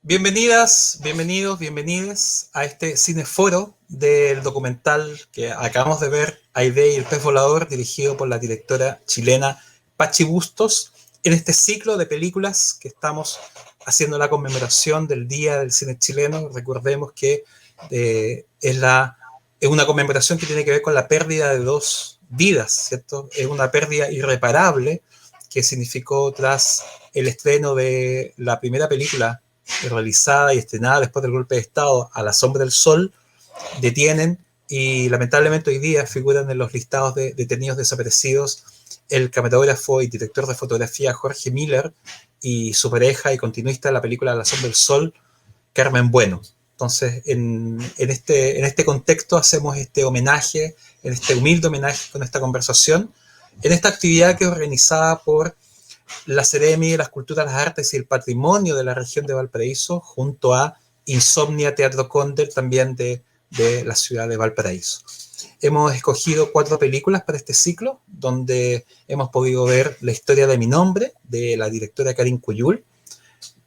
Bienvenidas, bienvenidos, bienvenides a este cineforo del documental que acabamos de ver, Aide y el pez volador, dirigido por la directora chilena Pachi Bustos, en este ciclo de películas que estamos haciendo la conmemoración del Día del Cine Chileno. Recordemos que es una conmemoración que tiene que ver con la pérdida de dos vidas, ¿cierto? Es una pérdida irreparable que significó tras el estreno de la primera película realizada y estrenada después del golpe de Estado, A la sombra del sol, detienen y lamentablemente hoy día figuran en los listados de detenidos desaparecidos el camarógrafo y director de fotografía Jorge Miller y su pareja y continuista de la película A la sombra del sol, Carmen Bueno. Entonces, en este contexto hacemos este homenaje, en este humilde homenaje con esta conversación, en esta actividad que es organizada por la Seremi de las Culturas, las Artes y el Patrimonio de la región de Valparaíso, junto a Insomnia Teatro Cóndor, también de la ciudad de Valparaíso. Hemos escogido 4 películas para este ciclo, donde hemos podido ver La historia de mi nombre, de la directora Karin Cuyul,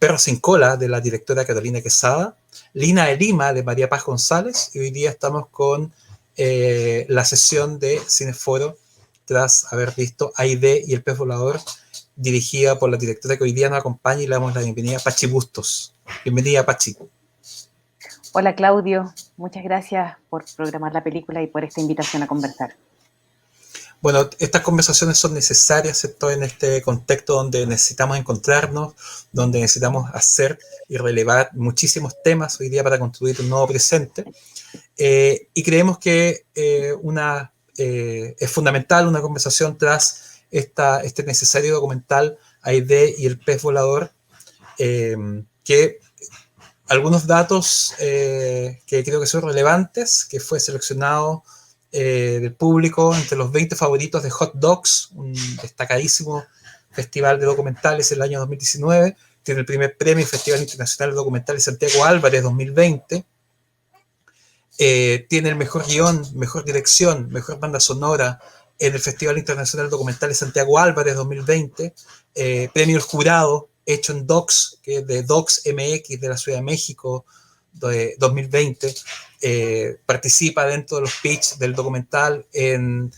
Perro sin cola, de la directora Carolina Quesada, Lina de Lima, de María Paz González, y hoy día estamos con la sesión de Cineforo, tras haber visto Aide y el pez volador, dirigida por la directora que hoy día nos acompaña, y le damos la bienvenida a Pachi Bustos. Bienvenida, Pachi. Hola Claudio, muchas gracias por programar la película y por esta invitación a conversar. Bueno, estas conversaciones son necesarias, ¿cierto? En este contexto donde necesitamos encontrarnos, donde necesitamos hacer y relevar muchísimos temas hoy día para construir un nuevo presente. Y creemos que es fundamental una conversación tras este necesario documental Aide y el pez volador, que algunos datos que creo que son relevantes, que fue seleccionado del público entre los 20 favoritos de Hot Docs, un destacadísimo festival de documentales en el año 2019, tiene el primer premio Festival Internacional de Documentales Santiago Álvarez 2020, tiene el mejor guión, mejor dirección, mejor banda sonora en el Festival Internacional de Documentales Santiago Álvarez 2020, premio El Jurado, hecho en Docs, que es de Docs MX de la Ciudad de México de 2020, participa dentro de los pitch del documental en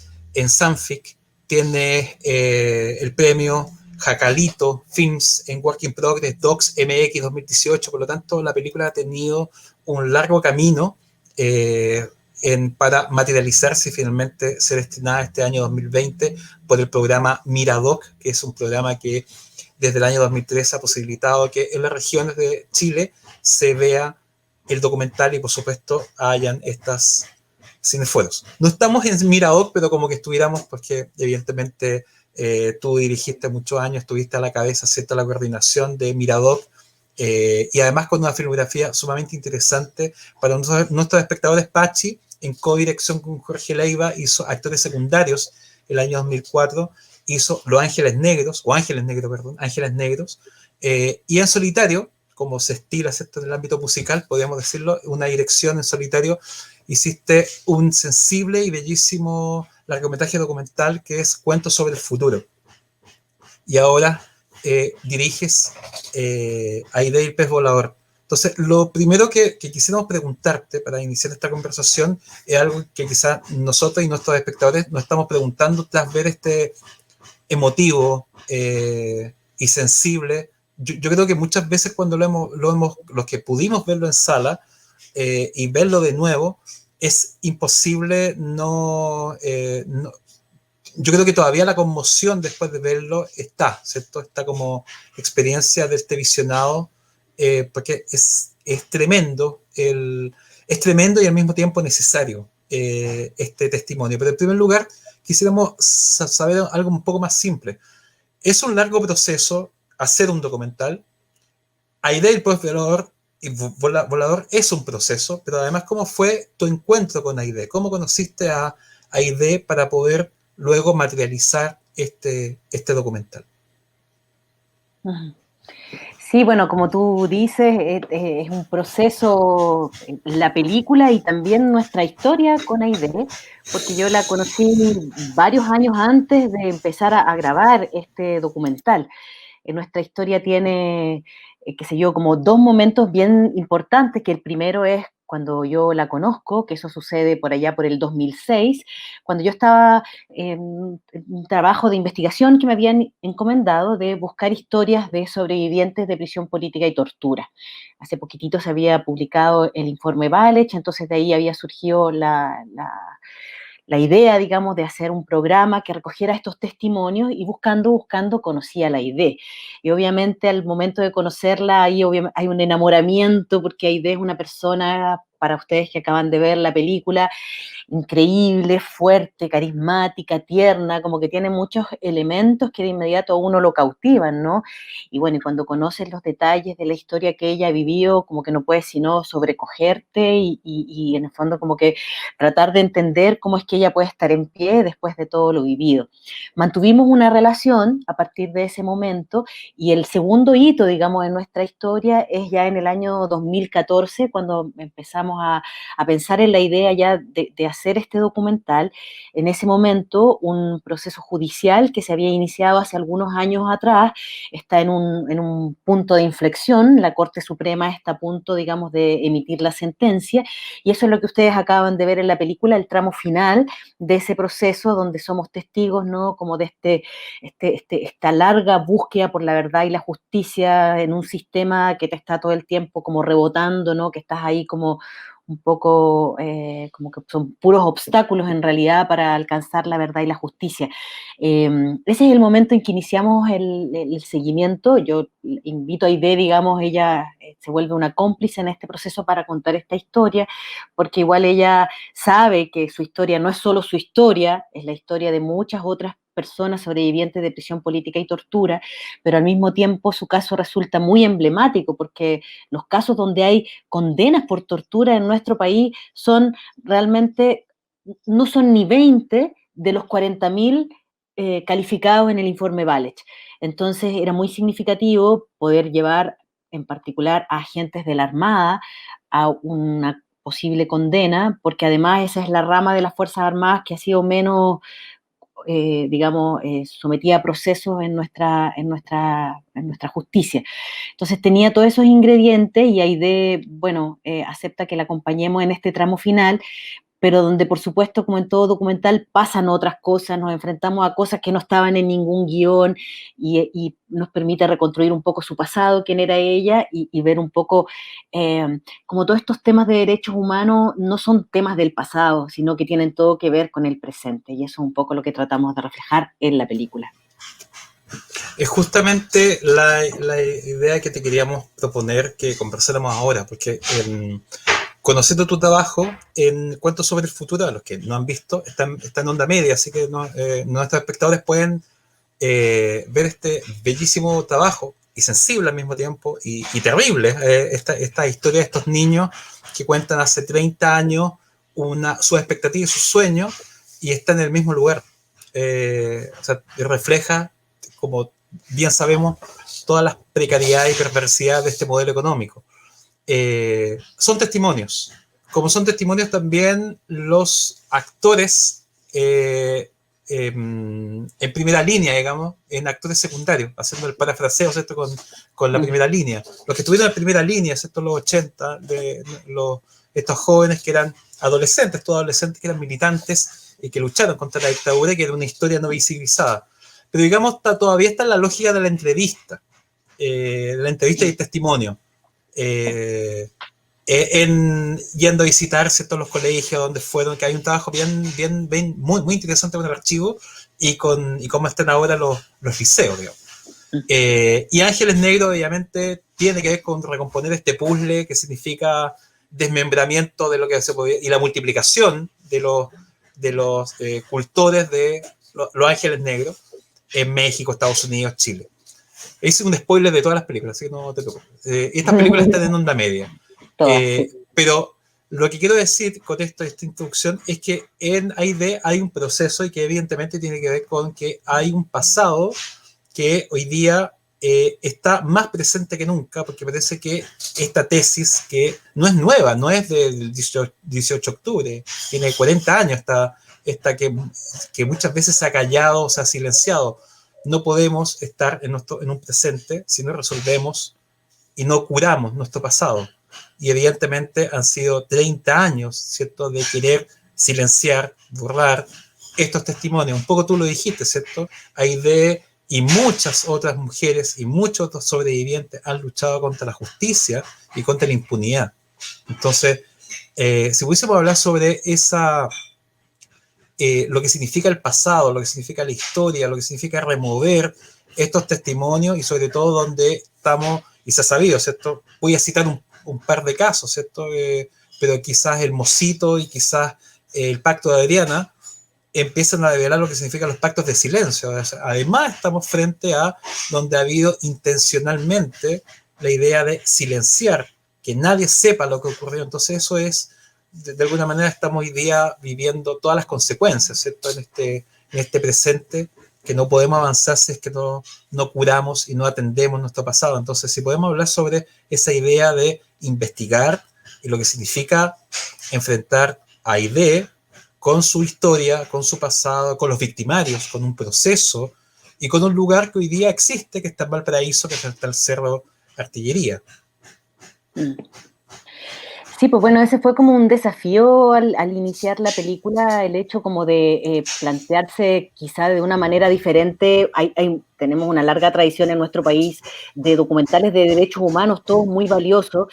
Sanfic, tiene el premio Jacalito Films en Work in Progress Docs MX 2018, por lo tanto la película ha tenido un largo camino para materializarse y finalmente ser estrenada este año 2020 por el programa Miradoc, que es un programa que desde el año 2013 ha posibilitado que en las regiones de Chile se vea el documental y por supuesto hayan estas cineforos. No estamos en Miradoc, pero como que estuviéramos, porque evidentemente tú dirigiste muchos años, estuviste a la cabeza, ¿cierto?, la coordinación de Miradoc, y además con una filmografía sumamente interesante para nuestros espectadores. Pachi, en codirección con Jorge Leiva, hizo Actores Secundarios el año 2004, hizo Los Ángeles Negros, o Ángeles Negros, perdón, Ángeles Negros, y en solitario, como se estila, ¿cierto?, en el ámbito musical, podríamos decirlo, una dirección en solitario, hiciste un sensible y bellísimo largometraje documental que es Cuentos sobre el futuro. Y ahora diriges Aide y el pez volador. Entonces, lo primero que quisiéramos preguntarte para iniciar esta conversación es algo que quizás nosotros y nuestros espectadores nos estamos preguntando tras ver este emotivo y sensible. Yo creo que muchas veces cuando los que pudimos verlo en sala y verlo de nuevo, es imposible no, yo creo que todavía la conmoción después de verlo está, ¿cierto? Está como experiencia de este visionado, porque es tremendo, es tremendo y al mismo tiempo necesario este testimonio. Pero en primer lugar, quisiéramos saber algo un poco más simple. Es un largo proceso hacer un documental. Aide el pez volador y volador es un proceso, pero además, ¿cómo fue tu encuentro con Aide? ¿Cómo conociste a Aide para poder luego materializar este documental? Sí, bueno, como tú dices, es un proceso la película y también nuestra historia con Aide, porque yo la conocí varios años antes de empezar a grabar este documental. Nuestra historia tiene qué sé yo, como dos momentos bien importantes, que el primero es cuando yo la conozco, que eso sucede por allá por el 2006, cuando yo estaba en un trabajo de investigación que me habían encomendado de buscar historias de sobrevivientes de prisión política y tortura. Hace poquitito se había publicado el informe Valech, entonces de ahí había surgido la idea, digamos, de hacer un programa que recogiera estos testimonios y buscando, conocí a la Aidé. Y obviamente al momento de conocerla hay un enamoramiento porque Aidé es una persona, para ustedes que acaban de ver la película, increíble, fuerte, carismática, tierna, como que tiene muchos elementos que de inmediato a uno lo cautivan, ¿no? Y bueno, y cuando conoces los detalles de la historia que ella vivió, como que no puedes sino sobrecogerte y en el fondo como que tratar de entender cómo es que ella puede estar en pie después de todo lo vivido. Mantuvimos una relación a partir de ese momento y el segundo hito, digamos, en nuestra historia es ya en el año 2014, cuando empezamos a pensar en la idea ya de hacer este documental. En ese momento, un proceso judicial que se había iniciado hace algunos años atrás está en un punto de inflexión. La Corte Suprema está a punto, digamos, de emitir la sentencia y eso es lo que ustedes acaban de ver en la película, el tramo final de ese proceso donde somos testigos, ¿no? Como de esta larga búsqueda por la verdad y la justicia en un sistema que te está todo el tiempo como rebotando, ¿no? Que estás ahí como un poco como que son puros obstáculos en realidad para alcanzar la verdad y la justicia. Ese es el momento en que iniciamos el seguimiento. Yo invito a Aidé, digamos, ella se vuelve una cómplice en este proceso para contar esta historia, porque igual ella sabe que su historia no es solo su historia, es la historia de muchas otras personas sobrevivientes de prisión política y tortura, pero al mismo tiempo su caso resulta muy emblemático porque los casos donde hay condenas por tortura en nuestro país son realmente, no son ni 20 de los 40.000 calificados en el informe Valech. Entonces era muy significativo poder llevar en particular a agentes de la Armada a una posible condena, porque además esa es la rama de las Fuerzas Armadas que ha sido menos digamos, sometida a procesos en nuestra justicia. Entonces tenía todos esos ingredientes y Aidé, bueno, acepta que la acompañemos en este tramo final, pero donde por supuesto, como en todo documental, pasan otras cosas, nos enfrentamos a cosas que no estaban en ningún guión y nos permite reconstruir un poco su pasado, quién era ella, y ver un poco como todos estos temas de derechos humanos no son temas del pasado, sino que tienen todo que ver con el presente, y eso es un poco lo que tratamos de reflejar en la película. Es justamente la idea que te queríamos proponer que conversáramos ahora, porque conociendo tu trabajo en Cuentos sobre el futuro, a los que no han visto, está en onda media, así que nuestros espectadores pueden ver este bellísimo trabajo y sensible al mismo tiempo y terrible, esta historia de estos niños que cuentan hace 30 años sus expectativas y sus sueños y están en el mismo lugar. O sea, refleja, como bien sabemos, todas las precariedades y perversidades de este modelo económico. Son testimonios. Como son testimonios también los actores en primera línea, digamos, en actores secundarios, haciendo el parafraseo, ¿cierto? Con la primera línea. Los que estuvieron en primera línea, ¿cierto? Los 80, estos jóvenes que eran adolescentes, todos adolescentes que eran militantes y que lucharon contra la dictadura y que era una historia no visibilizada. Pero digamos, todavía está en la lógica de la entrevista y el testimonio. Yendo a visitar ciertos los colegios donde fueron, que hay un trabajo bien muy, muy interesante con el archivo y cómo están ahora los liceos, digamos. Y Ángeles Negros, obviamente, tiene que ver con recomponer este puzzle que significa desmembramiento de lo que se podía y la multiplicación de los cultores de los Ángeles Negros en México, Estados Unidos, Chile. Hice un spoiler de todas las películas, así que no te preocupes. Estas películas están en onda media. Sí. Pero lo que quiero decir con esta introducción es que en AID hay un proceso y que evidentemente tiene que ver con que hay un pasado que hoy día está más presente que nunca, porque parece que esta tesis, que no es nueva, no es del 18 de octubre, tiene 40 años, esta que muchas veces se ha callado, se ha silenciado. No podemos estar en un presente si no resolvemos y no curamos nuestro pasado. Y evidentemente han sido 30 años, ¿cierto?, de querer silenciar, borrar estos testimonios. Un poco tú lo dijiste, ¿cierto? Aide y muchas otras mujeres y muchos otros sobrevivientes han luchado contra la justicia y contra la impunidad. Entonces, si pudiésemos hablar sobre esa, lo que significa el pasado, lo que significa la historia, lo que significa remover estos testimonios y sobre todo donde estamos, y se ha sabido, ¿cierto? Voy a citar un par de casos, ¿cierto? Pero quizás el Mosito y quizás el Pacto de Adriana empiezan a revelar lo que significan los pactos de silencio. Además, estamos frente a donde ha habido intencionalmente la idea de silenciar, que nadie sepa lo que ocurrió. Entonces, eso es, de alguna manera, estamos hoy día viviendo todas las consecuencias, ¿cierto? En este presente, que no podemos avanzar si es que no curamos y no atendemos nuestro pasado. Entonces, si podemos hablar sobre esa idea de investigar y lo que significa enfrentar a Aide con su historia, con su pasado, con los victimarios, con un proceso y con un lugar que hoy día existe, que está en Valparaíso, que está el Cerro Artillería. Sí, pues bueno, ese fue como un desafío al iniciar la película, el hecho como de plantearse quizá de una manera diferente. Tenemos una larga tradición en nuestro país de documentales de derechos humanos, todos muy valiosos,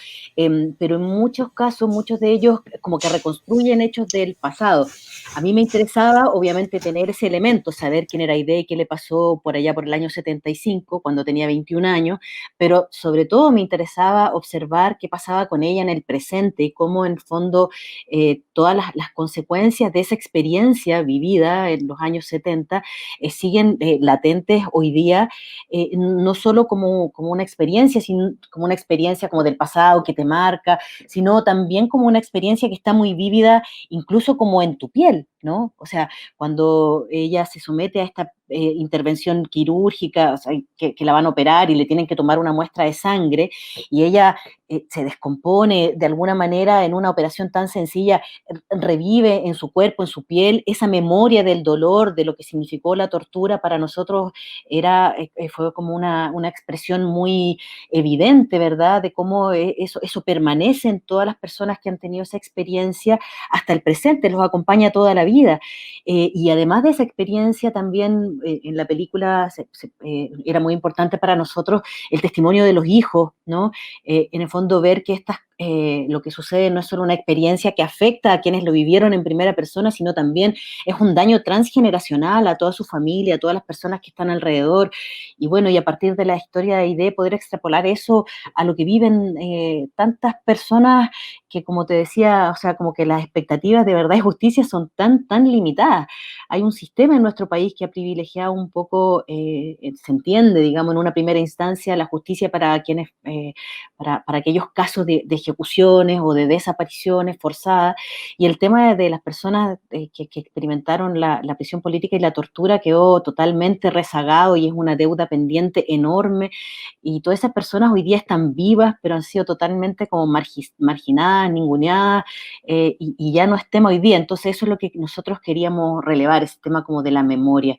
pero en muchos casos, muchos de ellos como que reconstruyen hechos del pasado. A mí me interesaba, obviamente, tener ese elemento, saber quién era Aide, qué le pasó por allá por el año 75, cuando tenía 21 años, pero sobre todo me interesaba observar qué pasaba con ella en el presente y cómo en el fondo todas las consecuencias de esa experiencia vivida en los años 70 siguen latentes hoy día, no solo como una experiencia, sino como una experiencia como del pasado que te marca, sino también como una experiencia que está muy vívida, incluso como en tu piel, ¿no? O sea, cuando ella se somete a esta intervención quirúrgica, o sea, que la van a operar y le tienen que tomar una muestra de sangre, y ella se descompone de alguna manera en una operación tan sencilla, revive en su cuerpo, en su piel, esa memoria del dolor, de lo que significó la tortura para nosotros, fue como una expresión muy evidente, ¿verdad? De cómo eso permanece en todas las personas que han tenido esa experiencia hasta el presente, los acompaña toda la vida. Y además de esa experiencia, también en la película era muy importante para nosotros el testimonio de los hijos, ¿no? En el fondo ver que lo que sucede no es solo una experiencia que afecta a quienes lo vivieron en primera persona, sino también es un daño transgeneracional a toda su familia, a todas las personas que están alrededor. Y bueno, y a partir de la historia de Aide, poder extrapolar eso a lo que viven tantas personas que, como te decía, o sea, como que las expectativas de verdad y justicia son tan limitadas. Hay un sistema en nuestro país que ha privilegiado un poco, se entiende, digamos, en una primera instancia, la justicia para quienes, para aquellos casos de ejecuciones o de desapariciones forzadas, y el tema de las personas que experimentaron la prisión política y la tortura quedó totalmente rezagado y es una deuda pendiente enorme, y todas esas personas hoy día están vivas, pero han sido totalmente como marginadas, ninguneadas, y ya no es tema hoy día. Entonces eso es lo que nosotros queríamos relevar, ese tema como de la memoria.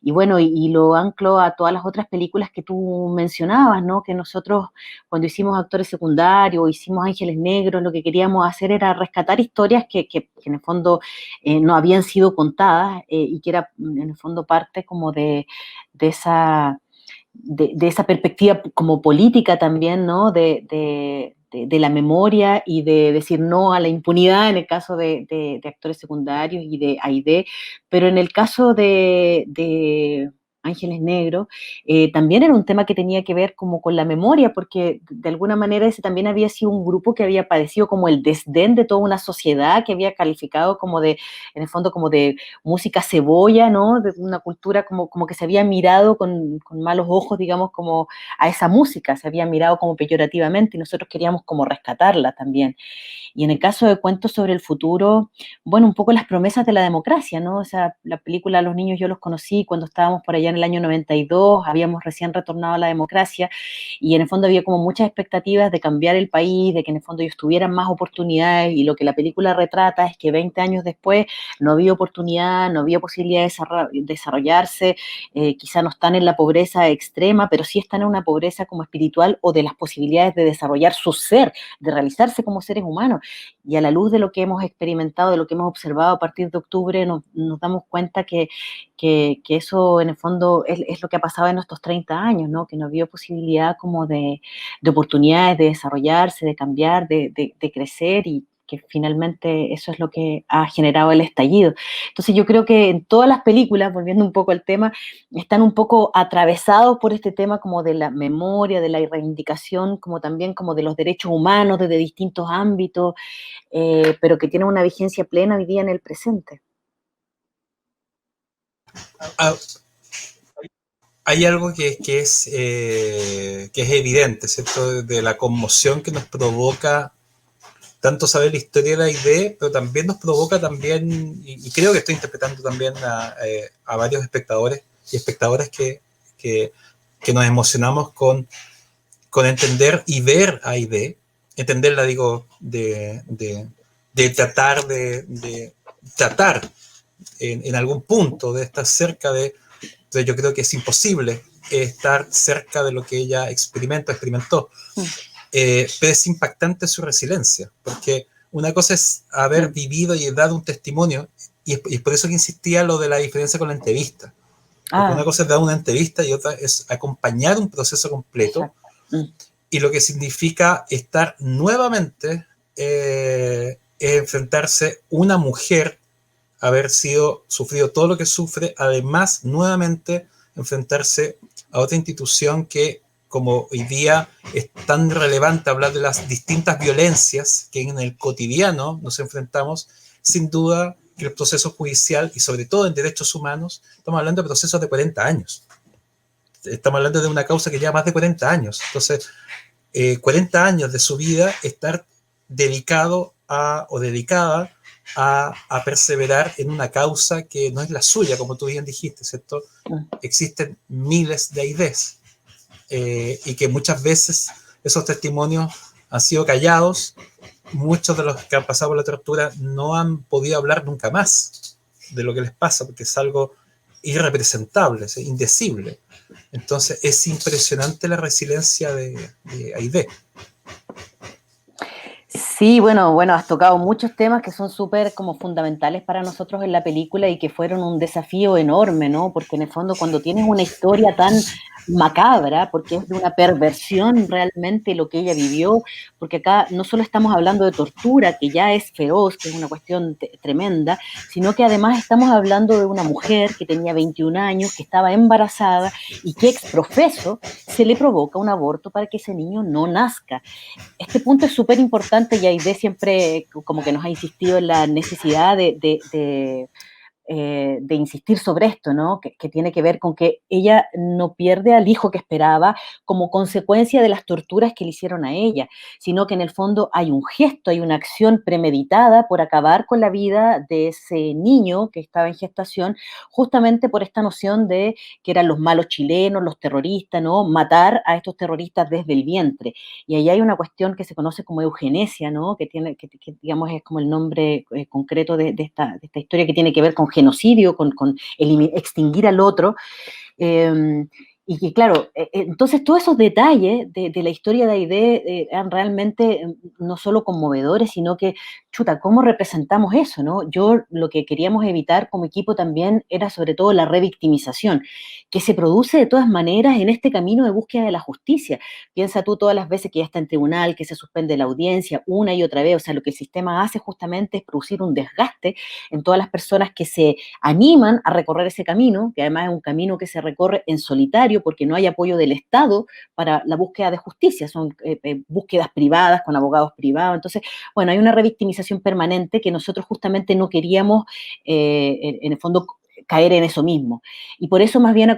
Y bueno, y lo anclo a todas las otras películas que tú mencionabas, ¿no? Que nosotros cuando hicimos Actores Secundarios, hicimos Ángeles Negros, lo que queríamos hacer era rescatar historias que en el fondo no habían sido contadas, y que era en el fondo parte como de esa perspectiva como política también, ¿no? De la memoria y de decir no a la impunidad en el caso de actores secundarios y de Aide, pero en el caso de Ángeles Negros, también era un tema que tenía que ver como con la memoria, porque de alguna manera ese también había sido un grupo que había padecido como el desdén de toda una sociedad, que había calificado como en el fondo como de música cebolla, ¿no? De una cultura como que se había mirado con malos ojos, digamos, como a esa música, se había mirado como peyorativamente y nosotros queríamos como rescatarla también. Y en el caso de Cuentos sobre el Futuro, bueno, un poco las promesas de la democracia, ¿no? O sea, la película Los niños yo los conocí cuando estábamos por allá en el año 92, habíamos recién retornado a la democracia y en el fondo había como muchas expectativas de cambiar el país, de que en el fondo ellos tuvieran más oportunidades y lo que la película retrata es que 20 años después no había oportunidad, no había posibilidad de desarrollarse, quizá no están en la pobreza extrema, pero sí están en una pobreza como espiritual o de las posibilidades de desarrollar su ser, de realizarse como seres humanos. Y a la luz de lo que hemos experimentado, de lo que hemos observado a partir de octubre, nos damos cuenta que eso en el fondo es lo que ha pasado en estos 30 años, ¿no? Que no había posibilidad como de oportunidades de desarrollarse, de cambiar, de crecer y que finalmente eso es lo que ha generado el estallido. Entonces yo creo que en todas las películas, volviendo un poco al tema, están un poco atravesados por este tema como de la memoria, de la reivindicación, como también como de los derechos humanos desde distintos ámbitos, pero que tienen una vigencia plena hoy día en el presente. Ah, hay algo que es evidente, ¿cierto? De la conmoción que nos provoca tanto saber la historia de la idea, pero también nos provoca también, y creo que estoy interpretando también a varios espectadores y espectadoras que, que nos emocionamos con entender y ver a ID, entenderla, digo, de tratar de tratar en algún punto de estar cerca de. Entonces yo creo que es imposible estar cerca de lo que ella experimentó. Pero es impactante su resiliencia, porque una cosa es haber vivido y dado un testimonio, y es por eso que insistía lo de la diferencia con la entrevista. Porque una cosa es dar una entrevista y otra es acompañar un proceso completo, y lo que significa estar nuevamente, es enfrentarse una mujer, haber sufrido todo lo que sufre, además nuevamente enfrentarse a otra institución que, como hoy día es tan relevante hablar de las distintas violencias que en el cotidiano nos enfrentamos, sin duda que el proceso judicial y sobre todo en derechos humanos, estamos hablando de procesos de 40 años. Estamos hablando de una causa que lleva más de 40 años. Entonces, 40 años de su vida estar dedicado o dedicada a perseverar en una causa que no es la suya, como tú bien dijiste, ¿cierto? Existen miles de ideas, y que muchas veces esos testimonios han sido callados. Muchos de los que han pasado por la tortura no han podido hablar nunca más de lo que les pasa, porque es algo irrepresentable, es indecible. Entonces es impresionante la resiliencia de Aide. Sí, bueno, has tocado muchos temas que son súper como fundamentales para nosotros en la película y que fueron un desafío enorme, ¿no? Porque en el fondo cuando tienes una historia tan macabra, porque es de una perversión realmente lo que ella vivió, porque acá no solo estamos hablando de tortura, que ya es feroz, que es una cuestión tremenda, sino que además estamos hablando de una mujer que tenía 21 años, que estaba embarazada y que ex profeso se le provoca un aborto para que ese niño no nazca. Este punto es súper importante y Aide siempre como que nos ha insistido en la necesidad de insistir sobre esto, ¿no? Que tiene que ver con que ella no pierde al hijo que esperaba como consecuencia de las torturas que le hicieron a ella, sino que en el fondo hay un gesto, hay una acción premeditada por acabar con la vida de ese niño que estaba en gestación, justamente por esta noción de que eran los malos chilenos, los terroristas, ¿no? Matar a estos terroristas desde el vientre. Y ahí hay una cuestión que se conoce como eugenesia, ¿no? Que digamos es como el nombre concreto de esta historia que tiene que ver con genocidio, con extinguir al otro. Eh, y que claro, entonces todos esos detalles de la historia de Aide eran realmente no solo conmovedores, sino que, chuta, ¿cómo representamos eso, no? Yo lo que queríamos evitar como equipo también era sobre todo la revictimización, que se produce de todas maneras en este camino de búsqueda de la justicia. Piensa tú todas las veces que ya está en tribunal, que se suspende la audiencia una y otra vez, o sea, lo que el sistema hace justamente es producir un desgaste en todas las personas que se animan a recorrer ese camino, que además es un camino que se recorre en solitario porque no hay apoyo del Estado para la búsqueda de justicia, son búsquedas privadas con abogados privados. Entonces, bueno, hay una revictimización permanente que nosotros justamente no queríamos, en el fondo, caer en eso mismo. Y por eso más bien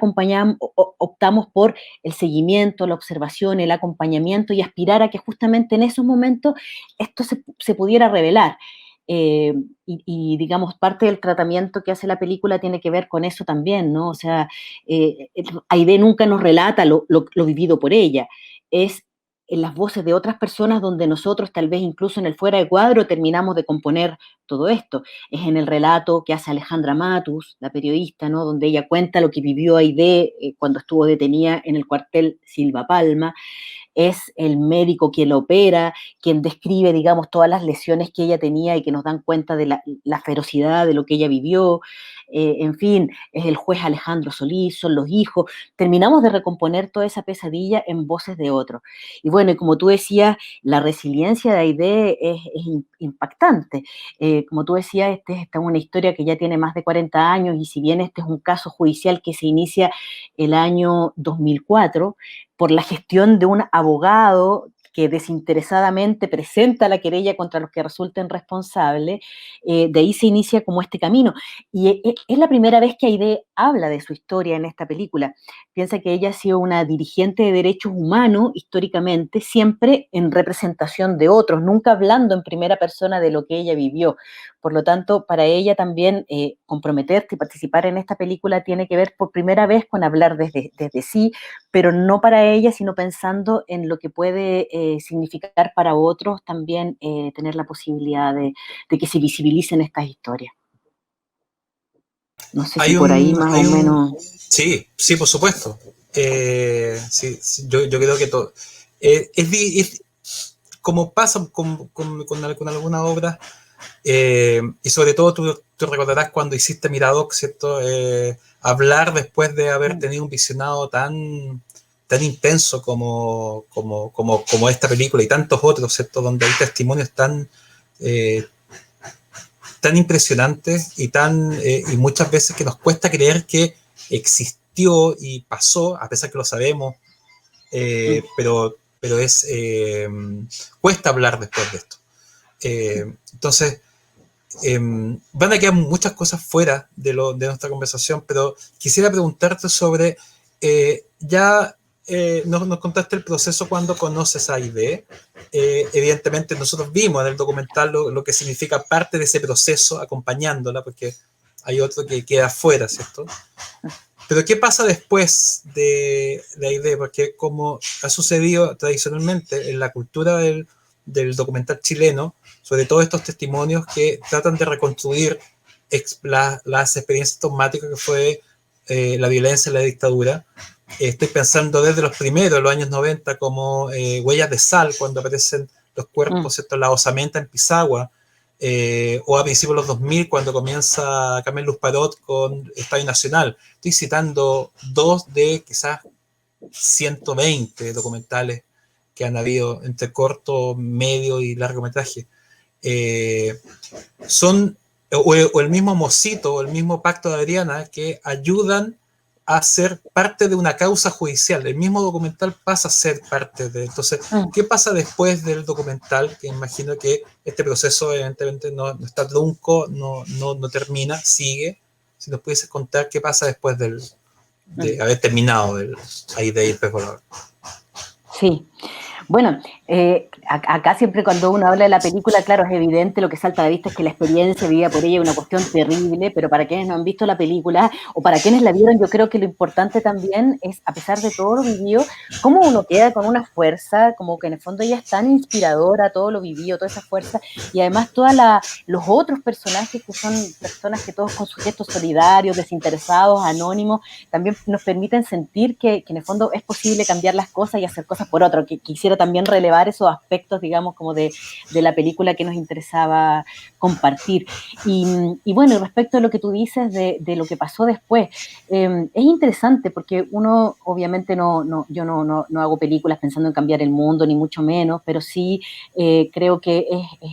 optamos por el seguimiento, la observación, el acompañamiento y aspirar a que justamente en esos momentos esto se pudiera revelar. digamos, parte del tratamiento que hace la película tiene que ver con eso también, ¿no? O sea, Aide nunca nos relata lo vivido por ella, es en las voces de otras personas donde nosotros tal vez incluso en el fuera de cuadro terminamos de componer todo esto. Es en el relato que hace Alejandra Matus, la periodista, ¿no? Donde ella cuenta lo que vivió Aide cuando estuvo detenida en el cuartel Silva Palma. Es el médico quien la opera, quien describe, digamos, todas las lesiones que ella tenía y que nos dan cuenta de la ferocidad de lo que ella vivió. En fin, es el juez Alejandro Solís, son los hijos. Terminamos de recomponer toda esa pesadilla en voces de otros. Y bueno, y como tú decías, la resiliencia de Aide es impactante. Como tú decías, esta es una historia que ya tiene más de 40 años y si bien este es un caso judicial que se inicia el año 2004, por la gestión de un abogado que desinteresadamente presenta la querella contra los que resulten responsables, de ahí se inicia como este camino. Y es la primera vez que Aide habla de su historia en esta película. Piensa que ella ha sido una dirigente de derechos humanos históricamente, siempre en representación de otros, nunca hablando en primera persona de lo que ella vivió. Por lo tanto, para ella también comprometerse y participar en esta película tiene que ver por primera vez con hablar desde sí, pero no para ella, sino pensando en lo que puede significar para otros también tener la posibilidad de que se visibilicen estas historias. No sé si por ahí más o menos. Sí, sí, por supuesto. Sí, sí, yo creo que todo. Es como pasa con algunas obras, y sobre todo tú recordarás cuando hiciste Miradoc, ¿cierto? Hablar después de haber tenido un visionado tan intenso como esta película y tantos otros, ¿cierto? Donde hay testimonios tan impresionantes y muchas veces que nos cuesta creer que existió y pasó, a pesar que lo sabemos, pero cuesta hablar después de esto. Entonces, van a quedar muchas cosas fuera de nuestra conversación, pero quisiera preguntarte sobre, nos contaste el proceso cuando conoces a Aide. Evidentemente nosotros vimos en el documental lo que significa parte de ese proceso acompañándola, porque hay otro que queda fuera, ¿cierto? Pero ¿qué pasa después de Aide? Porque como ha sucedido tradicionalmente en la cultura del documental chileno, sobre todo estos testimonios que tratan de reconstruir las experiencias traumáticas que fue la violencia en la dictadura. Estoy pensando desde los primeros, los años 90, como Huellas de Sal, cuando aparecen los cuerpos, ¿cierto? La osamenta en Pisagua, o a principios de los 2000, cuando comienza Carmen Luz Parot con Estadio Nacional. Estoy citando 2 de quizás 120 documentales que han habido entre corto, medio y largometraje. Son o el mismo Mocito o el mismo Pacto de Adriana que ayudan a ser parte de una causa judicial. El mismo documental pasa a ser parte de... Entonces, ¿qué pasa después del documental? Que imagino que este proceso evidentemente no está trunco, no termina, sigue. Si nos pudieses contar qué pasa después de haber terminado Aide y el pez volador. Sí. Bueno, acá siempre cuando uno habla de la película, claro, es evidente, lo que salta a la vista es que la experiencia vivida por ella es una cuestión terrible, pero para quienes no han visto la película o para quienes la vieron, yo creo que lo importante también es, a pesar de todo lo vivido, cómo uno queda con una fuerza, como que en el fondo ella es tan inspiradora, todo lo vivido, toda esa fuerza, y además todos los otros personajes que son personas que todos con sus gestos solidarios, desinteresados, anónimos, también nos permiten sentir que en el fondo es posible cambiar las cosas y hacer cosas por otro, que quisiera también relevar esos aspectos, digamos, como de la película que nos interesaba compartir. Y bueno, respecto a lo que tú dices de lo que pasó después, es interesante porque uno, obviamente, yo no hago películas pensando en cambiar el mundo, ni mucho menos, pero sí creo que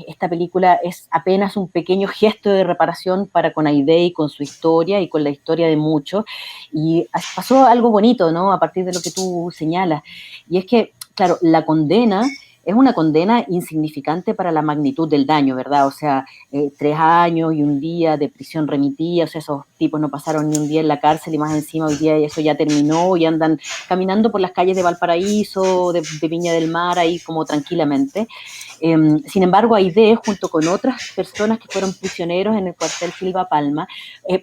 esta película es apenas un pequeño gesto de reparación para con Aide y con su historia y con la historia de muchos. Y pasó algo bonito, ¿no? A partir de lo que tú señalas. Y es que, claro, la condena es una condena insignificante para la magnitud del daño, ¿verdad? O sea, 3 años y un día de prisión remitida, o sea, esos tipos no pasaron ni un día en la cárcel y más encima hoy día eso ya terminó y andan caminando por las calles de Valparaíso, de Viña del Mar, ahí como tranquilamente. Sin embargo, Aidé, junto con otras personas que fueron prisioneros en el cuartel Silva Palma,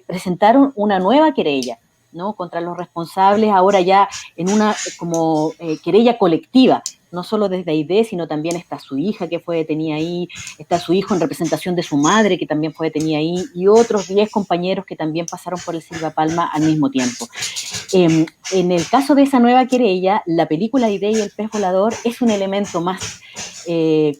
presentaron una nueva querella, ¿no?, contra los responsables, ahora ya en una como querella colectiva, no solo desde Aidé, sino también está su hija que fue detenida ahí, está su hijo en representación de su madre que también fue detenida ahí, y otros 10 compañeros que también pasaron por el Silva Palma al mismo tiempo. En el caso de esa nueva querella, la película Aidé y el pez volador es un elemento más,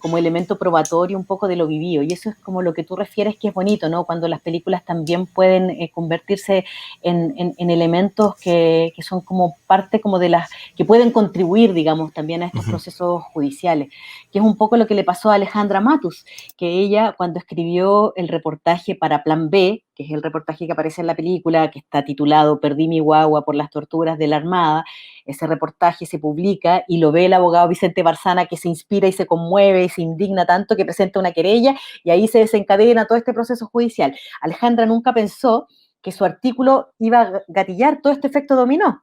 como elemento probatorio un poco de lo vivido, y eso es como lo que tú refieres que es bonito, ¿no? Cuando las películas también pueden convertirse en elementos que son como parte como de las, que pueden contribuir, digamos, también a estos procesos judiciales, que es un poco lo que le pasó a Alejandra Matus, que ella cuando escribió el reportaje para Plan B, que es el reportaje que aparece en la película, que está titulado Perdí mi guagua por las torturas de la Armada, ese reportaje se publica y lo ve el abogado Vicente Barzana, que se inspira y se conmueve y se indigna tanto que presenta una querella y ahí se desencadena todo este proceso judicial. Alejandra nunca pensó que su artículo iba a gatillar todo este efecto dominó.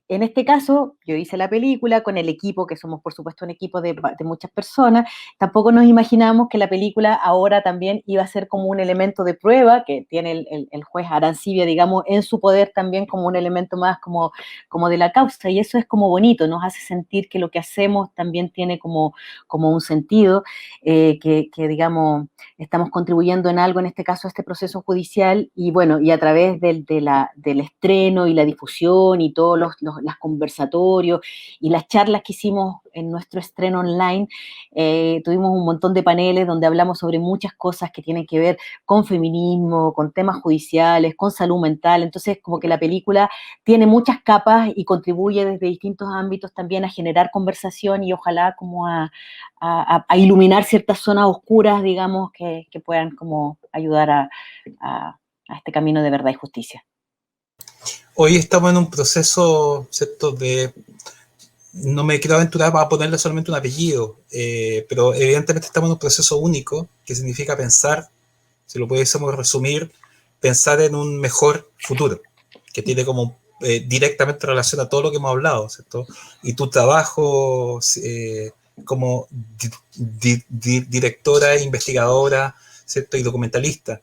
En este caso, yo hice la película con el equipo, que somos por supuesto un equipo de muchas personas. Tampoco nos imaginamos que la película ahora también iba a ser como un elemento de prueba, que tiene el juez Arancibia, digamos, en su poder también como un elemento más como de la causa. Y eso es como bonito, nos hace sentir que lo que hacemos también tiene como un sentido, que digamos, estamos contribuyendo en algo, en este caso a este proceso judicial, y bueno, y a través del estreno y la difusión y todos los conversatorios y las charlas que hicimos en nuestro estreno online, tuvimos un montón de paneles donde hablamos sobre muchas cosas que tienen que ver con feminismo, con temas judiciales, con salud mental. Entonces, como que la película tiene muchas capas y contribuye desde distintos ámbitos también a generar conversación y ojalá como a iluminar ciertas zonas oscuras, digamos, que puedan como ayudar a este camino de verdad y justicia. Hoy estamos en un proceso, ¿cierto?, no me quiero aventurar a ponerle solamente un apellido, pero evidentemente estamos en un proceso único, que significa pensar, si lo pudiésemos resumir, pensar en un mejor futuro, que tiene como directamente relación a todo lo que hemos hablado, ¿cierto? Y tu trabajo como directora, investigadora, ¿cierto?, y documentalista,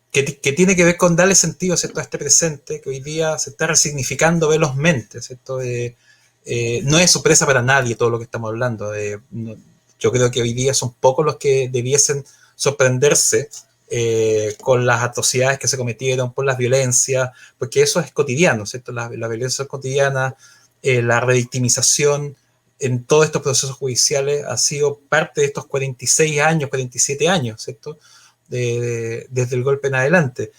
que tiene que ver con darle sentido, ¿cierto?, a este presente que hoy día se está resignificando velozmente, ¿cierto? No es sorpresa para nadie todo lo que estamos hablando. Yo creo que hoy día son pocos los que debiesen sorprenderse con las atrocidades que se cometieron, por las violencias, porque eso es cotidiano, ¿cierto? La violencia es cotidiana, la revictimización en todos estos procesos judiciales ha sido parte de estos 46 años, 47 años, ¿cierto?, desde el golpe en adelante.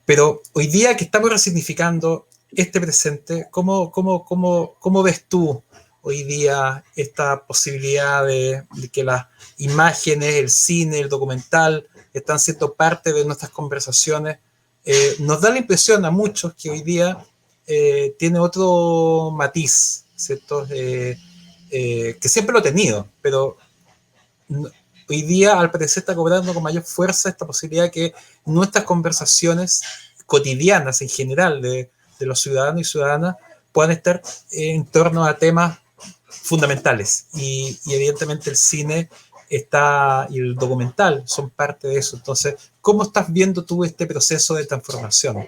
Pero hoy día que estamos resignificando este presente, ¿cómo ves tú hoy día esta posibilidad de que las imágenes, el cine, el documental, están siendo parte de nuestras conversaciones? Nos da la impresión a muchos que hoy día tiene otro matiz, ¿cierto? Que siempre lo ha tenido, pero hoy día al parecer está cobrando con mayor fuerza esta posibilidad de que nuestras conversaciones cotidianas en general de los ciudadanos y ciudadanas puedan estar en torno a temas fundamentales y evidentemente el cine y el documental son parte de eso. Entonces, ¿cómo estás viendo tú este proceso de transformación?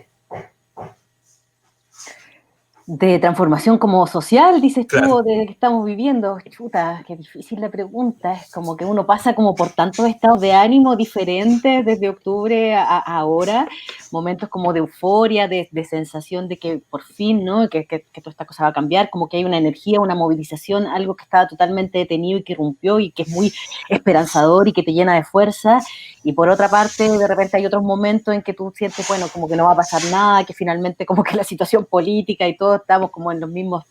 De transformación como social, dices Claro. tú, de que estamos viviendo. Chuta, qué difícil la pregunta. Es como que uno pasa como por tantos estados de ánimo diferentes desde octubre a ahora, momentos como de euforia, de sensación de que por fin, ¿no?, que toda esta cosa va a cambiar, como que hay una energía, una movilización, algo que estaba totalmente detenido y que irrumpió y que es muy esperanzador y que te llena de fuerza. Y por otra parte, de repente hay otros momentos en que tú sientes, bueno, como que no va a pasar nada, que finalmente como que la situación política y todo estamos como en los mismos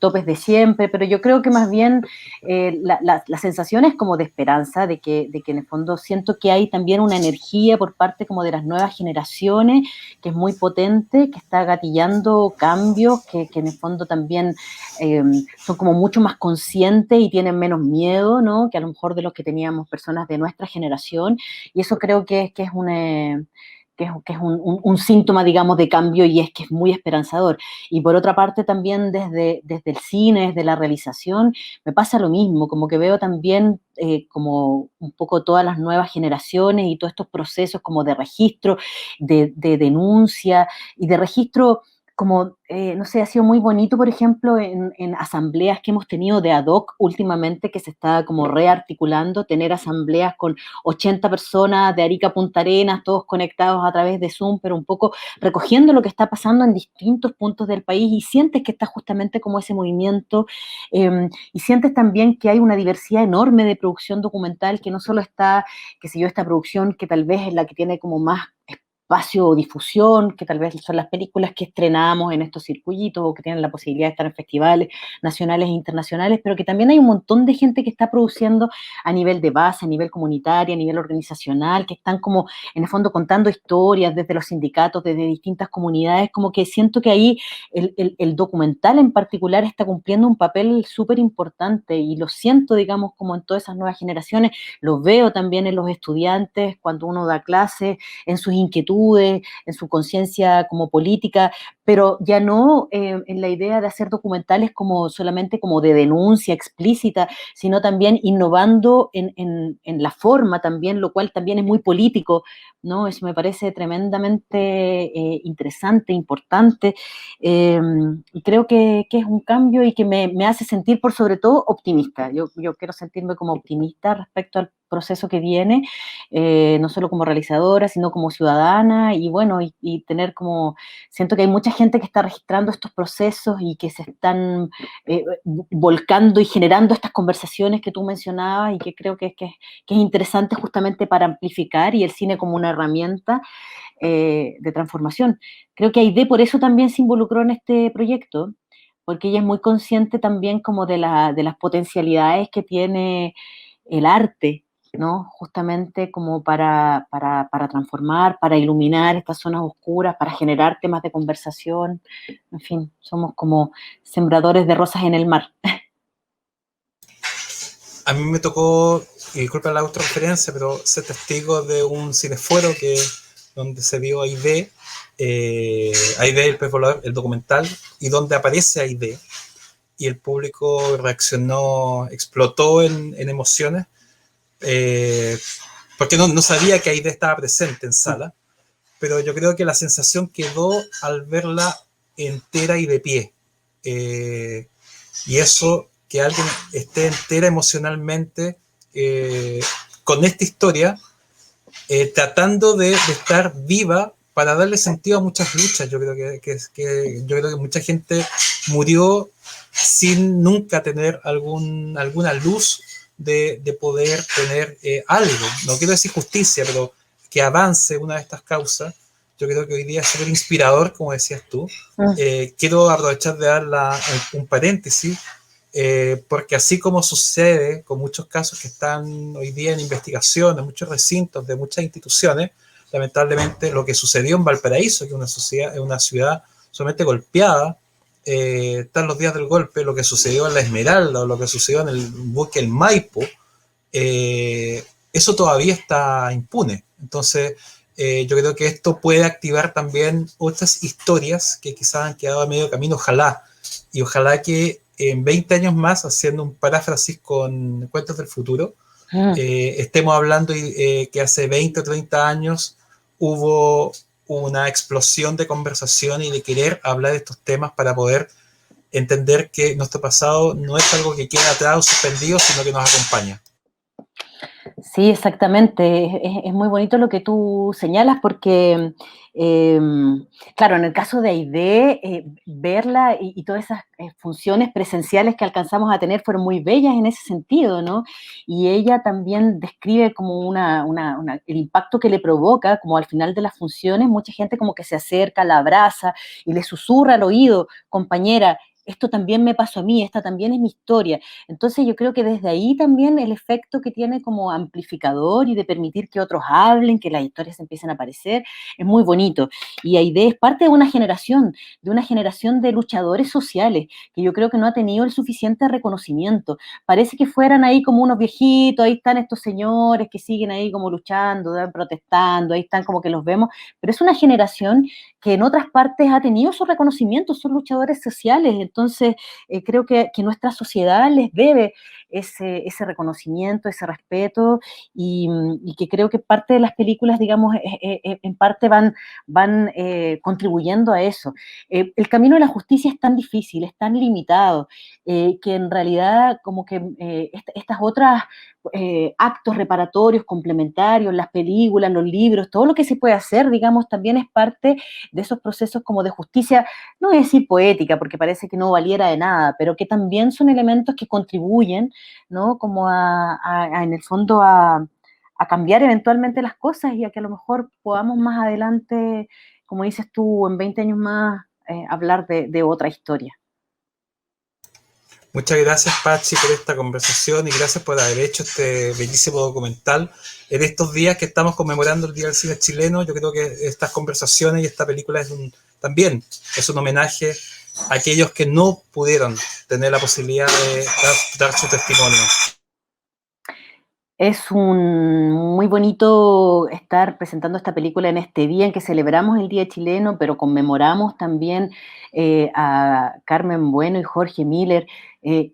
topes de siempre, pero yo creo que más bien la sensación es como de esperanza, de que en el fondo siento que hay también una energía por parte como de las nuevas generaciones, que es muy potente, que está gatillando cambios, que en el fondo también son como mucho más conscientes y tienen menos miedo, ¿no? Que a lo mejor de los que teníamos personas de nuestra generación, y eso creo que es un síntoma, digamos, de cambio, y es que es muy esperanzador. Y por otra parte, también desde el cine, desde la realización, me pasa lo mismo, como que veo también como un poco todas las nuevas generaciones y todos estos procesos como de registro, de denuncia y de registro como, no sé, ha sido muy bonito, por ejemplo, en asambleas que hemos tenido de ad hoc últimamente, que se está como rearticulando, tener asambleas con 80 personas de Arica a Punta Arenas, todos conectados a través de Zoom, pero un poco recogiendo lo que está pasando en distintos puntos del país, y sientes que está justamente como ese movimiento, y sientes también que hay una diversidad enorme de producción documental, que no solo está, qué sé yo, esta producción que tal vez es la que tiene como más espacio o difusión, que tal vez son las películas que estrenamos en estos circuitos o que tienen la posibilidad de estar en festivales nacionales e internacionales, pero que también hay un montón de gente que está produciendo a nivel de base, a nivel comunitario, a nivel organizacional, que están como en el fondo contando historias desde los sindicatos, desde distintas comunidades, como que siento que ahí el documental en particular está cumpliendo un papel súper importante, y lo siento, digamos, como en todas esas nuevas generaciones, lo veo también en los estudiantes cuando uno da clases, en sus inquietudes, en su conciencia como política, pero ya no en la idea de hacer documentales como solamente como de denuncia explícita, sino también innovando en la forma también, lo cual también es muy político, ¿no? Eso me parece tremendamente interesante, importante, y creo que es un cambio y que me hace sentir por sobre todo optimista. Yo quiero sentirme como optimista respecto al proceso que viene, no solo como realizadora, sino como ciudadana, y bueno, y tener como, siento que hay mucha gente que está registrando estos procesos y que se están volcando y generando estas conversaciones que tú mencionabas, y que creo que es interesante justamente para amplificar, y el cine como una herramienta de transformación. Creo que Aide por eso también se involucró en este proyecto, porque ella es muy consciente también como de las potencialidades que tiene el arte, ¿no? Justamente como para transformar, para iluminar estas zonas oscuras, para generar temas de conversación. En fin, somos como sembradores de rosas en el mar. A mí me tocó, y disculpa la autorreferencia, pero ser testigo de un cinefuero donde se vio Aide, Aide, el pez volador, el documental, y donde aparece Aide, y el público reaccionó, explotó en emociones, porque no sabía que Aide estaba presente en sala, pero yo creo que la sensación quedó al verla entera y de pie. Y eso, que alguien esté entera emocionalmente con esta historia, tratando de estar viva para darle sentido a muchas luchas. Yo creo yo creo que mucha gente murió sin nunca tener alguna luz de poder tener algo. No quiero decir justicia, pero que avance una de estas causas. Yo creo que hoy día es súper inspirador, como decías tú. Quiero aprovechar de dar un paréntesis, porque así como sucede con muchos casos que están hoy día en investigación en muchos recintos de muchas instituciones, lamentablemente lo que sucedió en Valparaíso, que es una ciudad sumamente golpeada, están los días del golpe, lo que sucedió en La Esmeralda o lo que sucedió en el buque El Maipo, eso todavía está impune. Entonces, yo creo que esto puede activar también otras historias que quizás han quedado a medio camino, ojalá, y ojalá que en 20 años más, haciendo un paráfrasis con Cuentos del Futuro, estemos hablando que hace 20 o 30 años hubo una explosión de conversación y de querer hablar de estos temas para poder entender que nuestro pasado no es algo que queda atrás o suspendido, sino que nos acompaña. Sí, exactamente. Es muy bonito lo que tú señalas porque, eh, claro, en el caso de Aide, verla y todas esas funciones presenciales que alcanzamos a tener fueron muy bellas en ese sentido, ¿no? Y ella también describe como el impacto que le provoca, como al final de las funciones, mucha gente como que se acerca, la abraza y le susurra al oído, compañera, esto también me pasó a mí, esta también es mi historia. Entonces yo creo que desde ahí también el efecto que tiene como amplificador y de permitir que otros hablen, que las historias empiecen a aparecer, es muy bonito. Y Aidé es parte de una generación de luchadores sociales, que yo creo que no ha tenido el suficiente reconocimiento. Parece que fueran ahí como unos viejitos, ahí están estos señores que siguen ahí como luchando, protestando, ahí están como que los vemos, pero es una generación que en otras partes ha tenido su reconocimiento, son luchadores sociales, entonces creo que nuestra sociedad les debe ese reconocimiento, ese respeto, y que creo que parte de las películas, digamos, en parte van contribuyendo a eso. El camino de la justicia es tan difícil, es tan limitado, que en realidad como que estas otras actos reparatorios, complementarios, las películas, los libros, todo lo que se puede hacer, digamos, también es parte de esos procesos como de justicia, no voy a decir poética, porque parece que no valiera de nada, pero que también son elementos que contribuyen, ¿no? Como en el fondo a cambiar eventualmente las cosas y a que a lo mejor podamos más adelante, como dices tú, en 20 años más, hablar de otra historia. Muchas gracias, Pachi, por esta conversación y gracias por haber hecho este bellísimo documental. En estos días que estamos conmemorando el Día del Cine Chileno, yo creo que estas conversaciones y esta película también es un homenaje a aquellos que no pudieron tener la posibilidad de dar su testimonio. Es muy bonito estar presentando esta película en este día en que celebramos el Día Chileno, pero conmemoramos también a Carmen Bueno y Jorge Miller,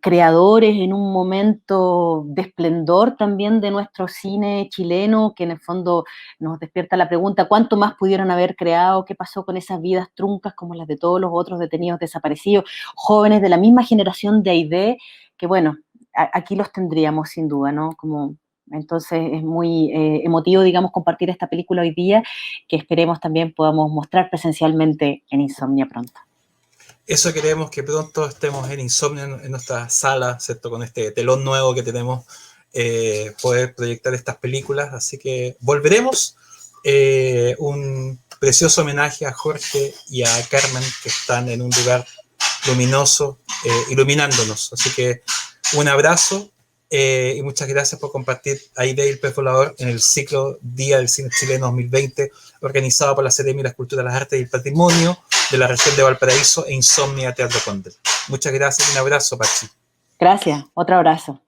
creadores en un momento de esplendor también de nuestro cine chileno, que en el fondo nos despierta la pregunta, ¿cuánto más pudieron haber creado? ¿Qué pasó con esas vidas truncas como las de todos los otros detenidos desaparecidos? Jóvenes de la misma generación de Aidé, que bueno, aquí los tendríamos sin duda, ¿no? Entonces es muy emotivo, digamos, compartir esta película hoy día, que esperemos también podamos mostrar presencialmente en Insomnia pronto. Eso queremos, que pronto estemos en Insomnia, en nuestra sala, ¿cierto? Con este telón nuevo que tenemos, poder proyectar estas películas. Así que volveremos. Un precioso homenaje a Jorge y a Carmen, que están en un lugar luminoso, iluminándonos. Así que un abrazo. Y muchas gracias por compartir Aidé y el Pez Volador en el ciclo Día del Cine Chileno 2020, organizado por la Seremi de las Culturas, las Artes y el Patrimonio de la región de Valparaíso e Insomnia Teatro Condel. Muchas gracias y un abrazo, Pachi. Gracias, otro abrazo.